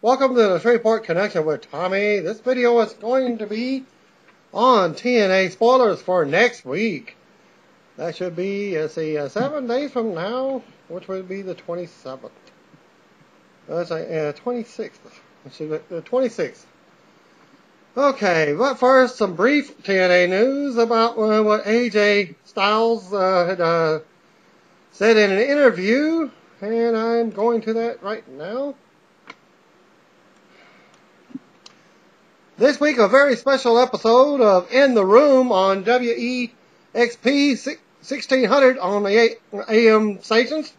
Welcome to the Shreveport Connection with Tommy. This video is going to be on TNA spoilers for next week. That should be, 7 days from now, which would be the 27th. Let's say, 26th. Let's see, the 26th. Okay, but first, some brief TNA news about what AJ Styles had said in an interview, and I'm going to that right now. This week, a very special episode of In the Room on WEXP 1600 on the AM stations,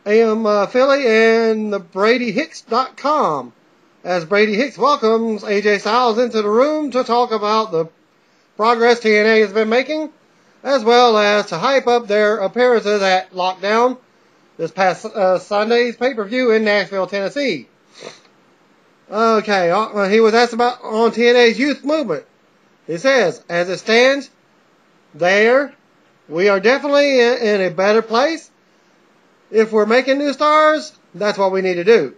AM Philly, and the BradyHicks.com, as Brady Hicks welcomes AJ Styles into the room to talk about the progress TNA has been making, as well as to hype up their appearances at Lockdown this past Sunday's pay-per-view in Nashville, Tennessee. Okay, he was asked about on TNA's youth movement. He says, as it stands, we are definitely in a better place. If we're making new stars, that's what we need to do.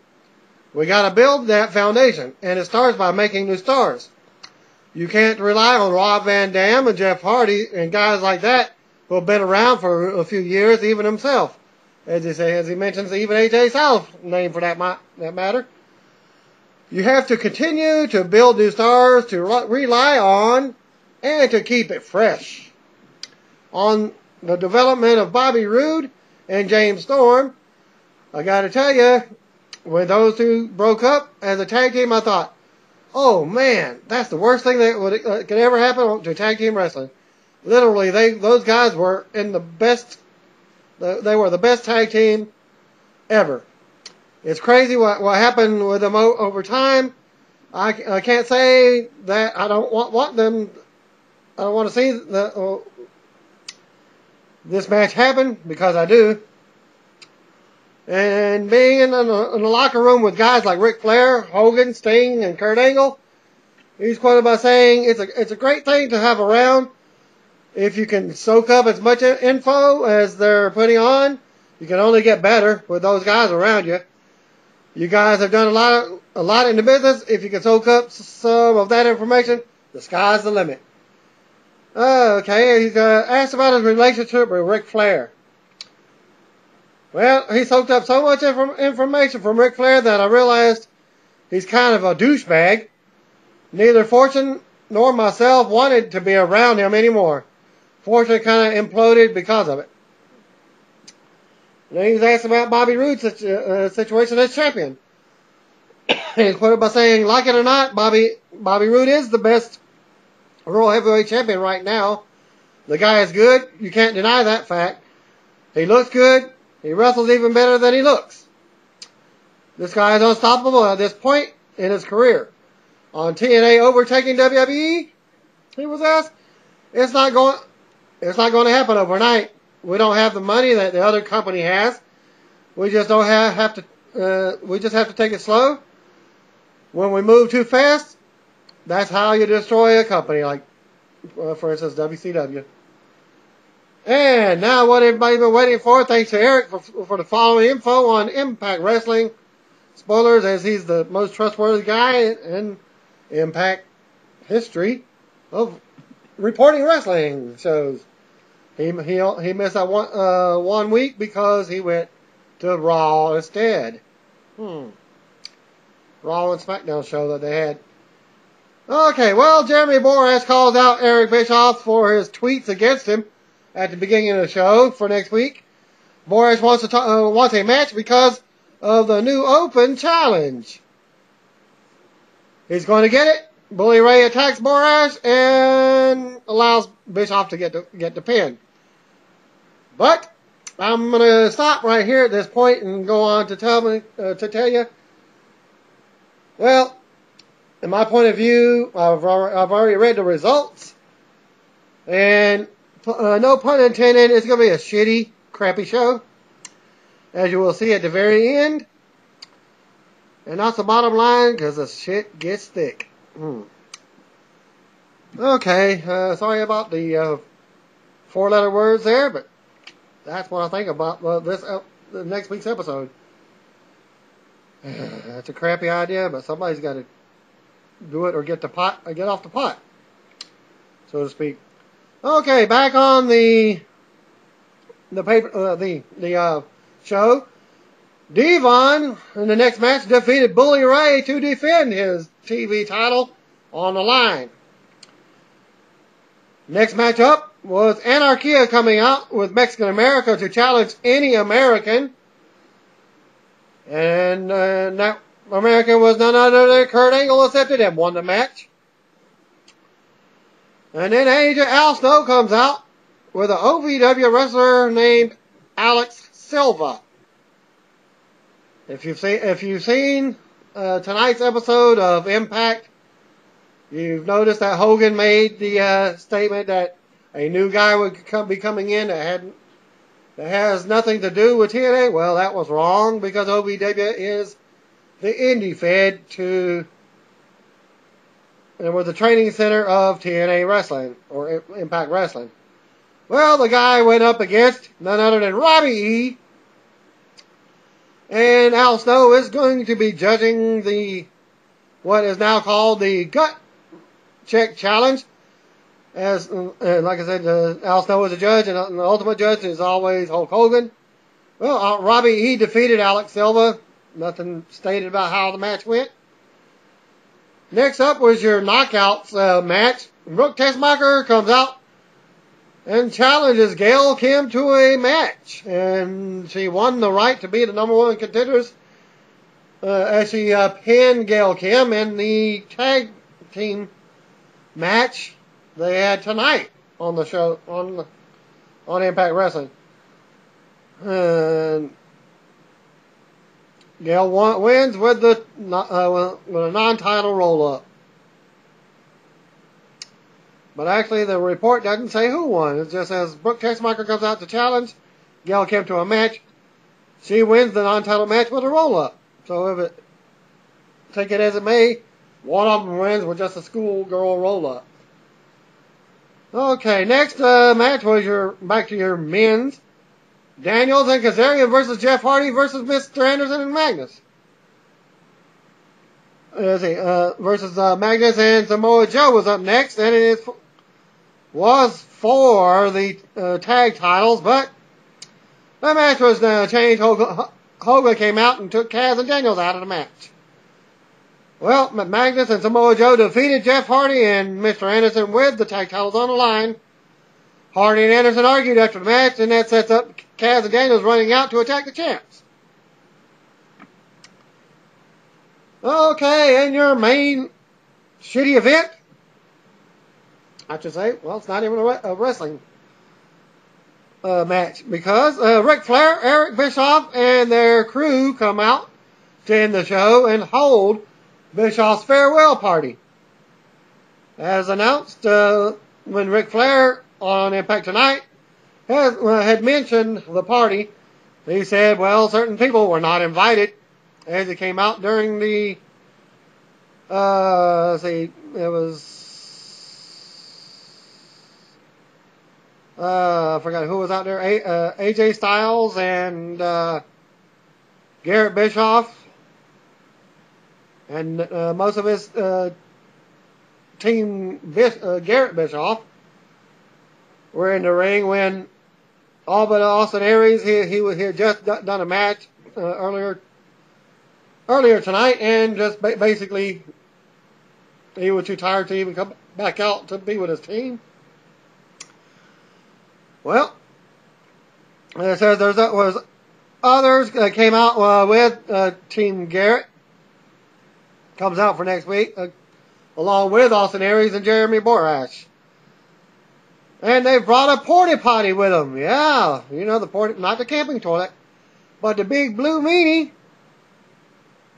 We got to build that foundation, and it starts by making new stars. You can't rely on Rob Van Dam and Jeff Hardy and guys like that who have been around for a few years, even himself. As he mentions, even AJ Styles' name for that matter. You have to continue to build new stars to rely on and to keep it fresh. On the development of Bobby Roode and James Storm, I got to tell you, when those two broke up as a tag team, I thought, oh man, that's the worst thing that could ever happen to tag team wrestling. Literally, those guys were they were the best tag team ever. It's crazy what happened with them over time. I can't say that I don't want them. I don't want to see this match happen, because I do. And being in the locker room with guys like Ric Flair, Hogan, Sting, and Kurt Angle, he's quoted by saying, "It's a great thing to have around. If you can soak up as much info as they're putting on, you can only get better with those guys around you. You guys have done a lot in the business. If you can soak up some of that information, the sky's the limit." Okay, he's asked about his relationship with Ric Flair. Well, he soaked up so much information from Ric Flair that I realized he's kind of a douchebag. Neither Fortune nor myself wanted to be around him anymore. Fortune kind of imploded because of it. Then he was asked about Bobby Roode's situation as champion. He's quoted by saying, like it or not, Bobby Roode is the best World Heavyweight Champion right now. The guy is good. You can't deny that fact. He looks good. He wrestles even better than he looks. This guy is unstoppable at this point in his career. On TNA overtaking WWE, he was asked, it's not going to happen overnight. We don't have the money that the other company has. We just don't have to. We just have to take it slow. When we move too fast, that's how you destroy a company, like, for instance, WCW. And now what everybody's been waiting for, thanks to Eric for the following info on Impact Wrestling. Spoilers, as he's the most trustworthy guy in Impact history of reporting wrestling shows. He missed that one week because he went to Raw instead. Raw and SmackDown show that they had. Okay, well, Jeremy Borash calls out Eric Bischoff for his tweets against him at the beginning of the show for next week. Borash wants a match because of the new Open Challenge. He's going to get it. Bully Ray attacks Borash and allows Bischoff to get the pin. But I'm going to stop right here at this point and go on to tell you. Well, in my point of view, I've already read the results, and no pun intended, it's going to be a shitty, crappy show, as you will see at the very end. And that's the bottom line, because the shit gets thick. Okay, sorry about the 4-letter words there, but that's what I think about the next week's episode. That's a crappy idea, but somebody's got to do it or get off the pot, so to speak. Okay, back on the show. Devon in the next match defeated Bully Ray to defend his TV title on the line. Next match up was Anarchia coming out with Mexican America to challenge any American. And that American was none other than Kurt Angle, accepted and won the match. And then Agent Al Snow comes out with an OVW wrestler named Alex Silva. If you've seen tonight's episode of Impact, you've noticed that Hogan made the statement that a new guy would be coming in that has nothing to do with TNA. Well, that was wrong, because OVW is the indie fed and was the training center of TNA Wrestling, or Impact Wrestling. Well, the guy went up against none other than Robbie E. And Al Snow is going to be judging what is now called the Gut Check Challenge. As like I said, Al Snow is a judge, and the ultimate judge is always Hulk Hogan. Well, Robbie E. defeated Alex Silva. Nothing stated about how the match went. Next up was your knockouts match. Brooke Tessmacher comes out and challenges Gail Kim to a match. And she won the right to be the #1 contenders as she pinned Gail Kim in the tag team match they had tonight on the show, on Impact Wrestling. And Gail wins with a non-title roll-up. But actually, the report doesn't say who won. It just says Brooke Tessmacher comes out to challenge Gail Kim to a match. She wins the non-title match with a roll-up. So take it as it may, one of them wins with just a schoolgirl roll-up. Okay, next match was back to your men's. Daniels and Kazarian versus Jeff Hardy versus Mr. Anderson and Magnus. Versus Magnus and Samoa Joe was up next, and it was for the tag titles, but the match was changed. Hogan came out and took Kaz and Daniels out of the match. Well, Magnus and Samoa Joe defeated Jeff Hardy and Mr. Anderson with the tag titles on the line. Hardy and Anderson argued after the match, and that sets up Kaz and Daniels running out to attack the champs. Okay, and your main shitty event, I should say, well, it's not even a wrestling match, because Ric Flair, Eric Bischoff, and their crew come out to end the show and hold Bischoff's farewell party. As announced when Ric Flair on Impact Tonight had mentioned the party, he said, well, certain people were not invited, as it came out during the, it was, I forgot who was out there, AJ Styles and Garrett Bischoff, and most of his team, Garrett Bischoff, were in the ring when all but Austin Aries, he had just done a match earlier tonight, and just basically he was too tired to even come back out to be with his team. Well, it says there was others that came out with Team Garrett. Comes out for next week, along with Austin Aries and Jeremy Borash. And they brought a porta potty with them. Yeah, you know, not the camping toilet, but the big blue meanie.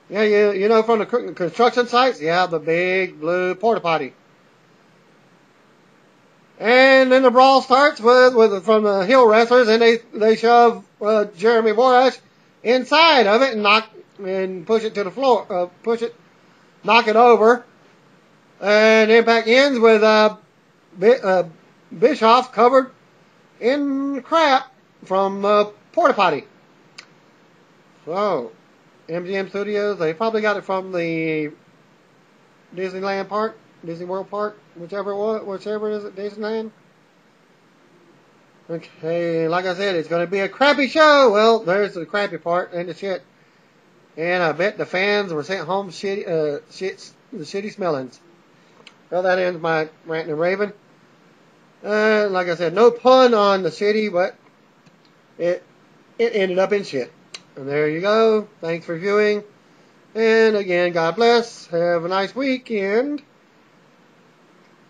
Yeah, you know, from the construction sites. Yeah, the big blue porta potty. And then the brawl starts from the heel wrestlers, and they shove Jeremy Borash inside of it and push it to the floor. Knock it over. And Impact ends with Bischoff covered in crap from porta potty. So, MGM Studios. They probably got it from the Disneyland Park, Disney World Park, whichever is at Disneyland. Okay, like I said, it's going to be a crappy show. Well, there's the crappy part and the shit. And I bet the fans were sent home the shitty smellings. Well, that ends my rant and raving. Like I said, no pun on the shitty, but it ended up in shit. And there you go. Thanks for viewing. And again, God bless. Have a nice weekend.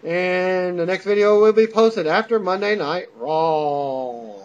And the next video will be posted after Monday Night Raw.